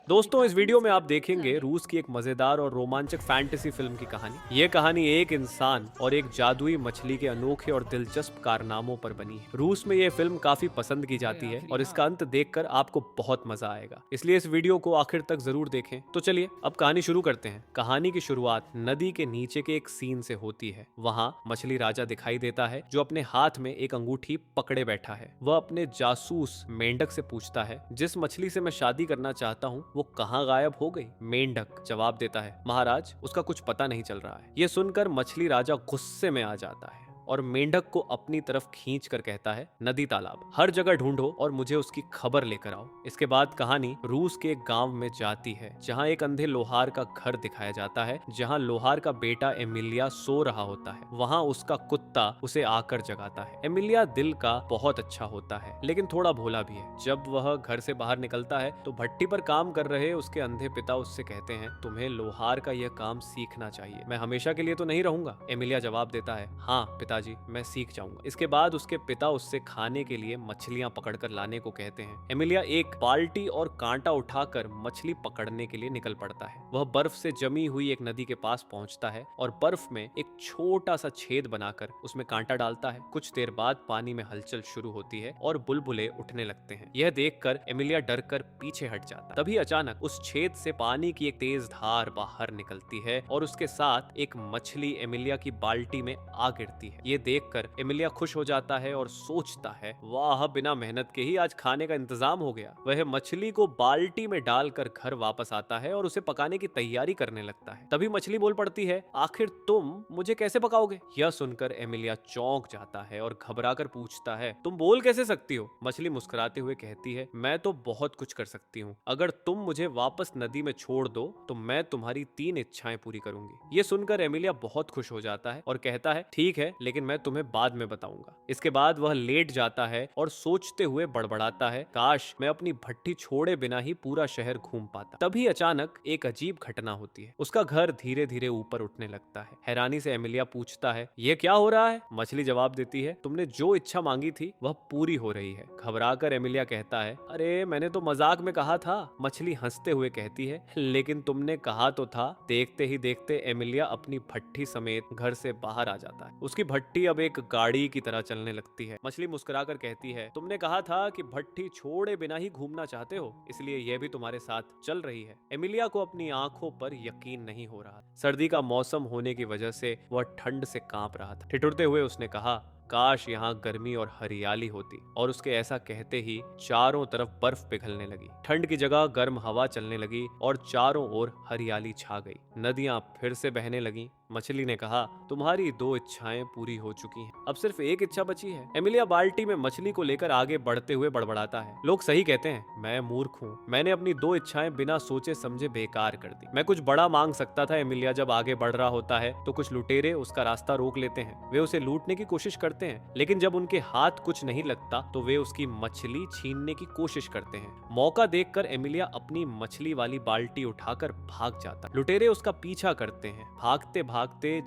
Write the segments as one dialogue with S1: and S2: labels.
S1: दोस्तों, इस वीडियो में आप देखेंगे रूस की एक मजेदार और रोमांचक फैंटेसी फिल्म की कहानी। ये कहानी एक इंसान और एक जादुई मछली के अनोखे और दिलचस्प कारनामों पर बनी है। रूस में ये फिल्म काफी पसंद की जाती है और इसका अंत देखकर आपको बहुत मजा आएगा, इसलिए इस वीडियो को आखिर तक जरूर देखें। तो चलिए अब कहानी शुरू करते हैं। कहानी की शुरुआत नदी के नीचे के एक सीन से होती है। वहाँ मछली राजा दिखाई देता है जो अपने हाथ में एक अंगूठी पकड़े बैठा है। वह अपने जासूस मेंढक से पूछता है, जिस मछली से मैं शादी करना चाहता हूँ वो कहाँ गायब हो गई? मेंढक जवाब देता है, महाराज, उसका कुछ पता नहीं चल रहा है। ये सुनकर मछली राजा गुस्से में आ जाता है और मेंढक को अपनी तरफ खींच कर कहता है, नदी तालाब हर जगह ढूंढो और मुझे उसकी खबर लेकर आओ। इसके बाद कहानी रूस के एक गांव में जाती है जहां एक अंधे लोहार का घर दिखाया जाता है, जहां लोहार का बेटा एमिलिया सो रहा होता है। वहां उसका कुत्ता उसे आकर जगाता है। एमिलिया दिल का बहुत अच्छा होता है लेकिन थोड़ा भोला भी है। जब वह घर से बाहर निकलता है तो भट्टी पर काम कर रहे उसके अंधे पिता उससे कहते हैं, तुम्हें लोहार का यह काम सीखना चाहिए। मैं हमेशा के लिए तो नहीं रहूंगा। एमिलिया जवाब देता है, हाँ पिताजी, मैं सीख जाऊंगा। इसके बाद उसके पिता उससे खाने के लिए मछलियां पकड़कर लाने को कहते हैं। एमिलिया एक बाल्टी और कांटा उठाकर मछली पकड़ने के लिए निकल पड़ता है। वह बर्फ से जमी हुई एक नदी के पास पहुंचता है और बर्फ में एक छोटा सा छेद बनाकर उसमें कांटा डालता है। कुछ देर बाद पानी में हलचल शुरू होती है और बुलबुले उठने लगते हैं। यह देखकर एमिलिया डरकर पीछे हट जाता है। तभी अचानक उस छेद से पानी की एक तेज धार बाहर निकलती है और उसके साथ एक मछली एमिलिया की बाल्टी में आ गिरती है। ये देखकर एमिलिया खुश हो जाता है और सोचता है, वाह, बिना मेहनत के ही आज खाने का इंतजाम हो गया। वह मछली को बाल्टी में डालकर घर वापस आता है और उसे पकाने की तैयारी करने लगता है। तभी मछली बोल पड़ती है, आखिर तुम मुझे कैसे पकाओगे? यह सुनकर एमिलिया चौंक जाता है और घबराकर पूछता है, तुम बोल कैसे सकती हो? मछली मुस्कुराते हुए कहती है, मैं तो बहुत कुछ कर सकती हूँ। अगर तुम मुझे वापस नदी में छोड़ दो तो मैं तुम्हारी 3 इच्छाएं पूरी करूंगी। ये सुनकर एमिलिया बहुत खुश हो जाता है और कहता है, ठीक है, लेकिन मैं तुम्हें बाद में बताऊंगा। इसके बाद वह लेट जाता है और सोचते हुए बड़बड़ाता है, काश मैं अपनी भट्टी छोड़े बिना ही पूरा शहर घूम पाता। तभी अचानक एक अजीब घटना होती है। उसका घर धीरे धीरे ऊपर उठने लगता है। हैरानी से एमिलिया पूछता है, यह क्या हो रहा है? मछली जवाब देती है, तुमने जो इच्छा मांगी थी वह पूरी हो रही है। घबराकर एमिलिया कहता है, अरे मैंने तो मजाक में कहा था। मछली हंसते हुए कहती है, लेकिन तुमने कहा तो था। देखते ही देखते एमिलिया अपनी भट्टी समेत घर से बाहर आ जाता है। उसकी भट्टी अब एक गाड़ी की तरह चलने लगती है। मछली मुस्कुराकर कहती है, तुमने कहा था कि भट्टी छोड़े बिना ही घूमना चाहते हो, इसलिए यह भी तुम्हारे साथ चल रही है। एमिलिया को अपनी आंखों पर यकीन नहीं हो रहा। सर्दी का मौसम होने की वजह से वह ठंड से कांप रहा था। ठिठुरते हुए उसने कहा, काश यहाँ गर्मी और हरियाली होती। और उसके ऐसा कहते ही चारों तरफ बर्फ पिघलने लगी। ठंड की जगह गर्म हवा चलने लगी और चारों ओर हरियाली छा गई। नदियां फिर से बहने लगी। मछली ने कहा, तुम्हारी 2 इच्छाएं पूरी हो चुकी हैं, अब सिर्फ एक इच्छा बची है। एमिलिया बाल्टी में मछली को लेकर आगे बढ़ते हुए बड़बड़ाता है, लोग सही कहते हैं, मैं मूर्ख हूँ। मैंने अपनी 2 इच्छाएं बिना सोचे समझे बेकार कर दी। मैं कुछ बड़ा मांग सकता था। एमिलिया जब आगे बढ़ रहा होता है तो कुछ लुटेरे उसका रास्ता रोक लेते हैं। वे उसे लूटने की कोशिश करते हैं, लेकिन जब उनके हाथ कुछ नहीं लगता तो वे उसकी मछली छीनने की कोशिश करते हैं। मौका देखकर एमिलिया अपनी मछली वाली बाल्टी उठाकर भाग जाता। लुटेरे उसका पीछा करते हैं। भागते भागते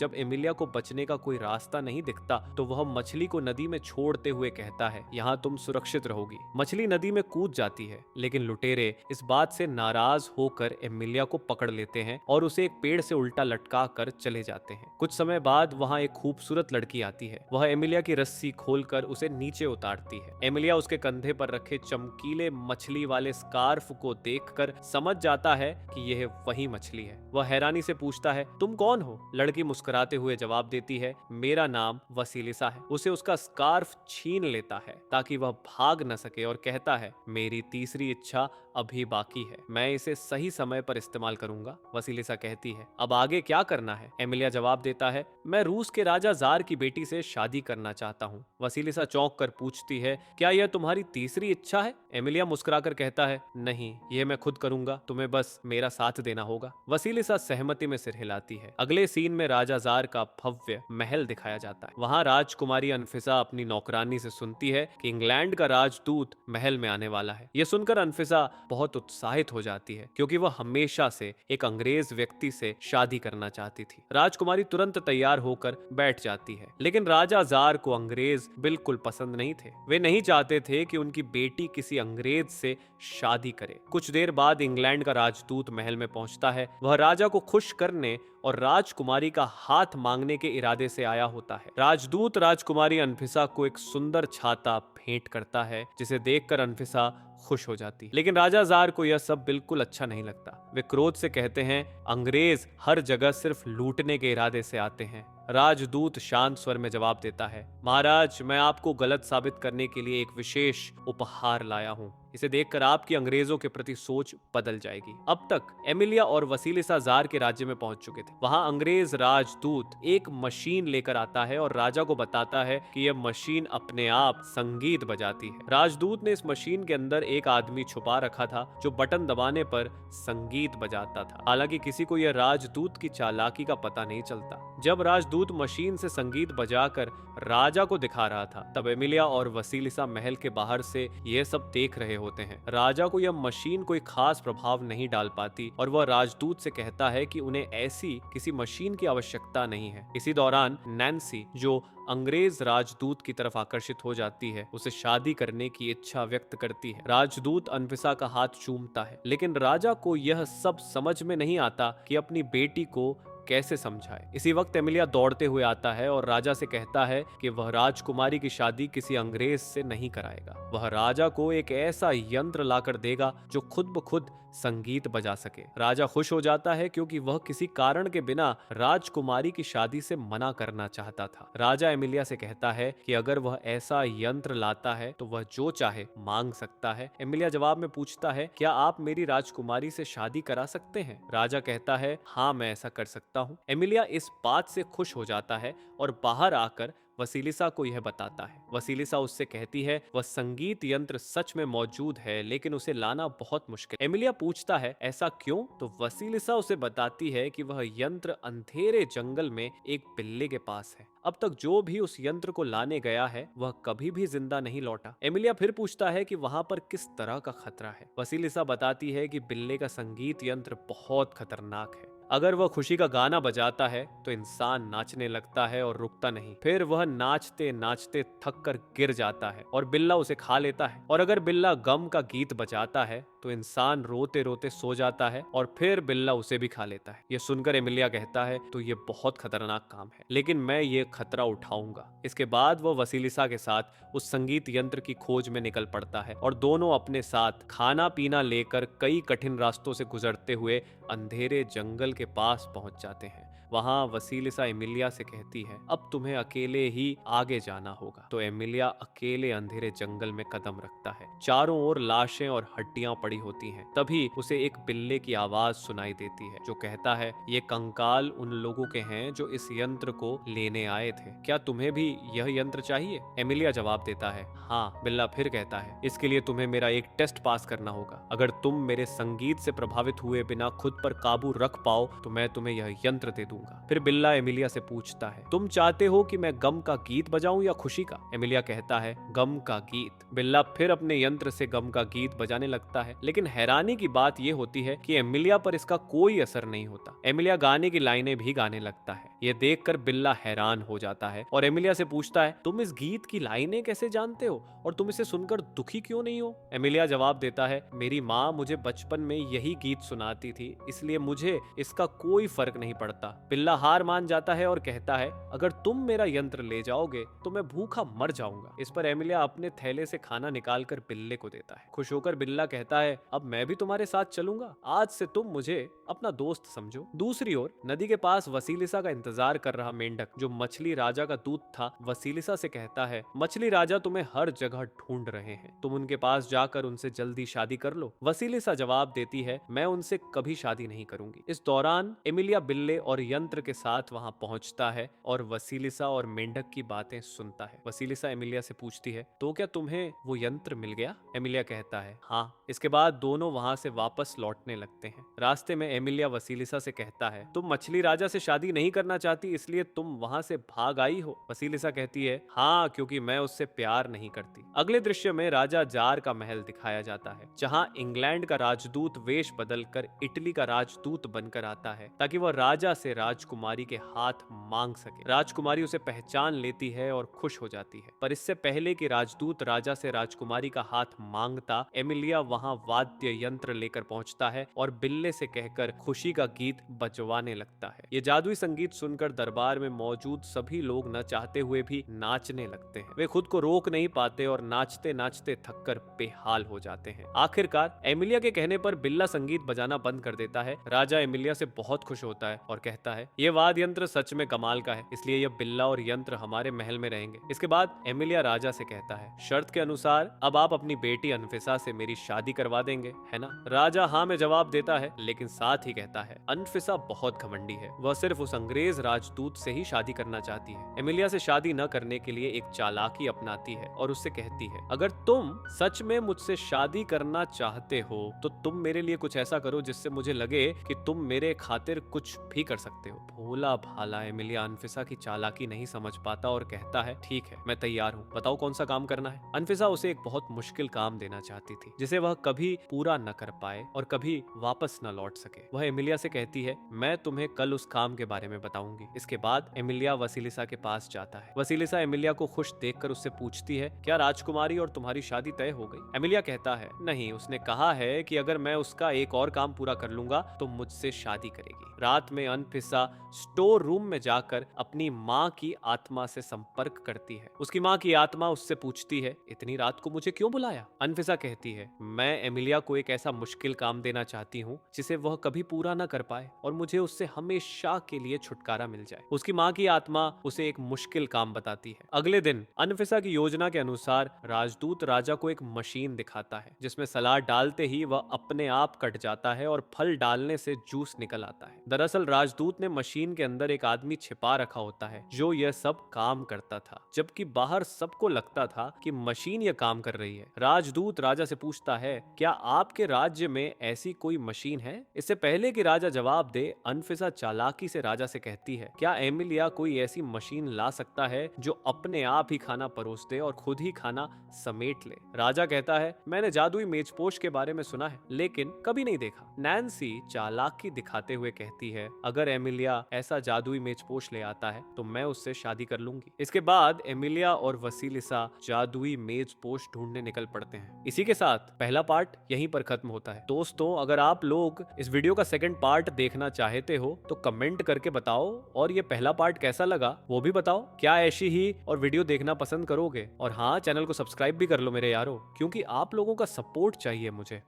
S1: जब एमिलिया को बचने का कोई रास्ता नहीं दिखता तो वह मछली को नदी में छोड़ते हुए कहता है, यहाँ तुम सुरक्षित रहोगी। मछली नदी में कूद जाती है, लेकिन लुटेरे इस बात से नाराज होकर एमिलिया को पकड़ लेते हैं और उसे एक पेड़ से उल्टा लटका कर चले जाते हैं। कुछ समय बाद वहाँ एक खूबसूरत लड़की आती है। वह एमिलिया की रस्सी खोलकर उसे नीचे उतारती है। एमिलिया उसके कंधे पर रखे चमकीले मछली वाले स्कार्फ को देखकर समझ जाता है कि यह वही मछली है। वह हैरानी से पूछता है, तुम कौन हो? लड़की मुस्कुराते हुए जवाब देती है, मेरा नाम वसीलिसा है। उसे उसका स्कार्फ छीन लेता है ताकि वह भाग न सके और कहता है, मेरी तीसरी इच्छा अभी बाकी है, मैं इसे सही समय पर इस्तेमाल करूंगा। वसीलिसा कहती है, अब आगे क्या करना है? एमिलिया जवाब देता है, मैं रूस के राजा जार की बेटी से शादी करना चाहता हूँ। वसीलिसा चौंक कर पूछती है, क्या यह तुम्हारी तीसरी इच्छा है? एमिलिया मुस्कुराकर कहता है, नहीं, यह मैं खुद करूंगा, तुम्हें बस मेरा साथ देना होगा। वसीलिसा सहमति में सिर हिलाती है। अगले सीन में राजा जार का भव्य महल दिखाया जाता है। वहां राजकुमारी अनफिसा अपनी नौकरानी से सुनती है कि इंग्लैंड का राजदूत महल में आने वाला है। यह सुनकर अनफिसा बहुत उत्साहित हो जाती है क्योंकि वह हमेशा से एक अंग्रेज व्यक्ति से शादी करना चाहती थी। राजकुमारी तुरंत तैयार होकर बैठ जाती है, लेकिन राजा जार को अंग्रेज बिल्कुल पसंद नहीं थे। वे नहीं चाहते थे कि उनकी बेटी किसी अंग्रेज से शादी करे। कुछ देर बाद इंग्लैंड का राजदूत महल में पहुंचता है। वह राजा को खुश करने और राजकुमारी का हाथ मांगने के इरादे से आया होता है। राजदूत राजकुमारी अनफिसा को एक सुंदर छाता भेंट करता है, जिसे देखकर अनफिसा खुश हो जाती है। लेकिन राजा जार को यह सब बिल्कुल अच्छा नहीं लगता। वे क्रोध से कहते हैं, अंग्रेज हर जगह सिर्फ लूटने के इरादे से आते हैं। राजदूत शांत स्वर में जवाब देता है, महाराज, मैं आपको गलत साबित करने के लिए एक विशेष उपहार लाया हूँ। इसे देखकर आपकी अंग्रेजों के प्रति सोच बदल जाएगी। अब तक एमिलिया और वसीलिसा जार के राज्य में पहुंच चुके थे। वहां अंग्रेज राजदूत एक मशीन लेकर आता है और राजा को बताता है कि यह मशीन अपने आप संगीत बजाती है। राजदूत ने इस मशीन के अंदर एक आदमी छुपा रखा था जो बटन दबाने पर संगीत बजाता था। हालांकि किसी को यह राजदूत की चालाकी का पता नहीं चलता। जब राजदूत मशीन से संगीत बजाकर राजा को दिखा रहा था, तब एमिलिया और वसीलिसा महल के बाहर से यह सब देख रहे होते हैं। राजा को यह मशीन कोई खास प्रभाव नहीं डाल पाती और वह राजदूत से कहता है कि उन्हें ऐसी किसी मशीन की आवश्यकता नहीं है। इसी दौरान नैन्सी, जो अंग्रेज राजदूत की तरफ आकर्षित हो जाती है, उसे शादी करने की इच्छा व्यक्त करती है। राजदूत अनफिसा का हाथ चूमता है, लेकिन राजा को यह सब समझ में नहीं आता कि अपनी बेटी को कैसे समझाए। इसी वक्त एमिलिया दौड़ते हुए आता है और राजा से कहता है कि वह राजकुमारी की शादी किसी अंग्रेज से नहीं कराएगा। वह राजा को एक ऐसा यंत्र लाकर देगा जो खुद ब खुद संगीत बजा सके। राजा खुश हो जाता है क्योंकि वह किसी कारण के बिना राजकुमारी की शादी से मना करना चाहता था। राजा एमिलिया से कहता है कि अगर वह ऐसा यंत्र लाता है तो वह जो चाहे मांग सकता है। एमिलिया जवाब में पूछता है, क्या आप मेरी राजकुमारी से शादी करा सकते हैं? राजा कहता है, हाँ, मैं ऐसा कर सकता हूँ। एमिलिया इस बात से खुश हो जाता है और बाहर आकर वसीलिसा को यह बताता है। वसीलिसा उससे कहती है, वह संगीत यंत्र सच में मौजूद है, लेकिन उसे लाना बहुत मुश्किल। एमिलिया पूछता है, ऐसा क्यों? तो वसीलिसा उसे बताती है कि वह यंत्र अंधेरे जंगल में एक बिल्ली के पास है। अब तक जो भी उस यंत्र को लाने गया है, वह कभी भी जिंदा नहीं लौटा। एमिलिया फिर पूछता है कि वहां पर किस तरह का खतरा है। वसीलिसा बताती है कि बिल्ले का संगीत यंत्र बहुत खतरनाक है। अगर वह खुशी का गाना बजाता है तो इंसान नाचने लगता है और रुकता नहीं। फिर वह नाचते नाचते थक कर गिर जाता है और बिल्ला उसे खा लेता है। और अगर बिल्ला गम का गीत बजाता है तो इंसान रोते रोते सो जाता है और फिर बिल्ला उसे भी खा लेता है। यह सुनकर एमिलिया कहता है, तो ये बहुत खतरनाक काम है, लेकिन मैं ये खतरा उठाऊंगा। इसके बाद वह वसीलिसा के साथ उस संगीत यंत्र की खोज में निकल पड़ता है और दोनों अपने साथ खाना पीना लेकर कई कठिन रास्तों से गुजरते हुए अंधेरे जंगल के पास पहुंच जाते हैं। वहां वसीलिसा एमिलिया से कहती है, अब तुम्हें अकेले ही आगे जाना होगा। तो एमिलिया अकेले अंधेरे जंगल में कदम रखता है। चारों ओर लाशें और हड्डियां पड़ी होती हैं। तभी उसे एक बिल्ले की आवाज सुनाई देती है जो कहता है, ये कंकाल उन लोगों के हैं जो इस यंत्र को लेने आए थे। क्या तुम्हें भी यह यंत्र चाहिए? एमिलिया जवाब देता है, हाँ। बिल्ला फिर कहता है, इसके लिए तुम्हें मेरा एक टेस्ट पास करना होगा। अगर तुम मेरे संगीत से प्रभावित हुए बिना खुद पर काबू रख पाओ तो मैं तुम्हें यह यंत्र दे दूंगा। फिर बिल्ला एमिलिया से पूछता है, तुम चाहते हो कि मैं गम का गीत बजाऊं या खुशी का? एमिलिया कहता है, गम का गीत। बिल्ला फिर अपने यंत्र से गम का गीत बजाने लगता है, लेकिन हैरानी की बात यह होती है कि एमिलिया पर इसका कोई असर नहीं होता। एमिलिया गाने की लाइनें भी गाने लगता है। यह देखकर बिल्ला हैरान हो जाता है और एमिलिया से पूछता है, तुम इस गीत की लाइनें कैसे जानते हो और तुम इसे सुनकर दुखी क्यों नहीं हो? एमिलिया जवाब देता है, मेरी माँ मुझे बचपन में यही गीत सुनाती थी, इसलिए मुझे इसका कोई फर्क नहीं पड़ता। बिल्ला हार मान जाता है और कहता है, अगर तुम मेरा यंत्र ले जाओगे तो मैं भूखा मर जाऊंगा। इस पर एमिलिया अपने थैले से खाना निकालकर बिल्ले को देता है। खुश होकर बिल्ला कहता है, अब मैं भी तुम्हारे साथ चलूंगा। आज से तुम मुझे अपना दोस्त समझो। दूसरी ओर नदी के पास वसीलिसा का इंतजार कर रहा मेंढक, जो मछली राजा का दूत था, वसीलिसा से कहता है, मछली राजा तुम्हें हर जगह ढूंढ रहे हैं, तुम उनके पास जाकर उनसे जल्दी शादी कर लो। वसीलिसा जवाब देती है, मैं उनसे कभी शादी नहीं करूंगी। इस दौरान एमिलिया बिल्ले और यंत्र के साथ वहां पहुंचता है और वसीलिसा और मेंढक की बातें सुनता है। वसीलिसा एमिलिया से पूछती है, तो क्या तुम्हें वो यंत्र मिल गया? एमिलिया कहता है, हाँ। इसके बाद दोनों वहां से वापस लौटने लगते हैं। रास्ते में एमिलिया वसीलिसा से कहता है, तुम मछली राजा से शादी नहीं करना चाहती, इसलिए तुम वहां से भाग आई हो। वसीलिसा अनफिसा कहती है, हाँ, क्योंकि मैं उससे प्यार नहीं करती। अगले दृश्य में राजा जार का महल दिखाया जाता है, जहां इंग्लैंड का राजदूत वेश बदलकर इटली का राजदूत बनकर आता है ताकि वह राजा से राजकुमारी के हाथ मांग सके। राजकुमारी उसे पहचान लेती है और खुश हो जाती है, पर इससे पहले कि राजदूत राजा से राजकुमारी का हाथ मांगता, एमिलिया वहां वाद्य यंत्र लेकर पहुंचता है और बिल्ले से कहकर खुशी का गीत बजवाने लगता है। ये जादुई संगीत सुनकर दरबार में मौजूद सभी लोग न चाहते हुए भी नाचने लगते हैं। वे खुद को रोक नहीं पाते और नाचते नाचते थककर बेहाल हो जाते हैं। आखिरकार एमिलिया के कहने पर बिल्ला संगीत बजाना बंद कर देता है। राजा एमिलिया से बहुत खुश होता है और कहता है, ये वाद्य यंत्र सच में कमाल का है, इसलिए यह बिल्ला और यंत्र हमारे महल में रहेंगे। इसके बाद एमिलिया राजा से कहता है, शर्त के अनुसार अब आप अपनी बेटी अनफिसा से मेरी शादी करवा देंगे, है ना? राजा हाँ में जवाब देता है, लेकिन साथ ही कहता है, अनफिसा बहुत घमंडी है, वह सिर्फ उस अंग्रेज राजदूत से ही शादी करना चाहती है। एमिलिया से शादी न करने के लिए एक चालाकी अपनाती है और उससे कहती है, अगर तुम सच में मुझसे शादी करना चाहते हो तो तुम मेरे लिए कुछ ऐसा करो जिससे मुझे लगे कि तुम मेरे खातिर कुछ भी कर सकते हो। भोला भाला एमिलिया अनफिसा की चालाकी नहीं समझ पाता और कहता है, ठीक है, मैं तैयार हूँ, बताओ कौन सा काम करना है। अनफिसा उसे एक बहुत मुश्किल काम देना चाहती थी, जिसे वह कभी पूरा न कर पाए और कभी वापस न लौट सके। वह एमिलिया से कहती है, मैं तुम्हें कल उस काम के बारे में बताऊंगी। इसके बाद एमिलिया वसीलिसा के पास जाता है। वसीलिसा एमिलिया को खुश देखकर उससे पूछती है, क्या राजकुमारी और तुम्हारी शादी तय हो गई? एमिलिया कहता है, नहीं, उसने कहा है कि अगर मैं उसका एक और काम पूरा कर लूंगा तो मुझसे शादी करेगी। रात में अनफिसा स्टोर रूम में जाकर अपनी माँ की आत्मा से संपर्क करती है। उसकी माँ की आत्मा उससे पूछती है, इतनी रात को मुझे क्यों बुलाया? अनफिसा कहती है, मैं एमिलिया को एक ऐसा मुश्किल काम देना चाहती हूँ जिसे वह कभी पूरा न कर पाए और मुझे उससे हमेशा के लिए छुटकारा मिल जाए। उसकी माँ की आत्मा उसे एक मुश्किल काम बताती है। अगले दिन अनफिसा की योजना के अनुसार राजदूत राजा को एक मशीन दिखाता है, जिसमें सलाद डालते ही वह अपने आप कट जाता है और फल डालने से जूस निकल आता है। दरअसल राजदूत ने मशीन के अंदर एक आदमी छिपा रखा होता है जो यह सब काम करता था, जबकि बाहर सबको लगता था कि मशीन यह काम कर रही है। राजदूत राजा से पूछता है, क्या आपके राज्य में ऐसी कोई मशीन है? इससे पहले कि राजा जवाब दे, अनफिसा चालाकी से राजा से कहती है, क्या एमिलिया कोई ऐसी मशीन ला सकता है जो अपने आप ही खाना परोस दे और खुद ही खाना समेट ले? राजा कहता है, मैंने जादुई मेजपोश के बारे में सुना है, लेकिन कभी नहीं देखा। नैन्सी चालाकी दिखाते हुए कहती है, अगर एमिलिया ऐसा जादुई मेजपोश ले आता है तो मैं उससे शादी कर लूंगी। इसके बाद एमिलिया और वसीलिसा जादुई मेजपोश ढूंढने निकल पड़ते हैं। इसी के साथ पहला पार्ट यहीं पर खत्म होता है। दोस्तों, अगर आप लोग इस वीडियो का सेकंड पार्ट देखना चाहते हो तो कमेंट करके बताओ, और ये पहला पार्ट कैसा लगा वो भी बताओ। क्या ऐसी ही और वीडियो देखना पसंद करोगे? और हाँ, चैनल को सब्सक्राइब भी कर लो मेरे यारो, क्योंकि आप लोगों का सपोर्ट चाहिए मुझे।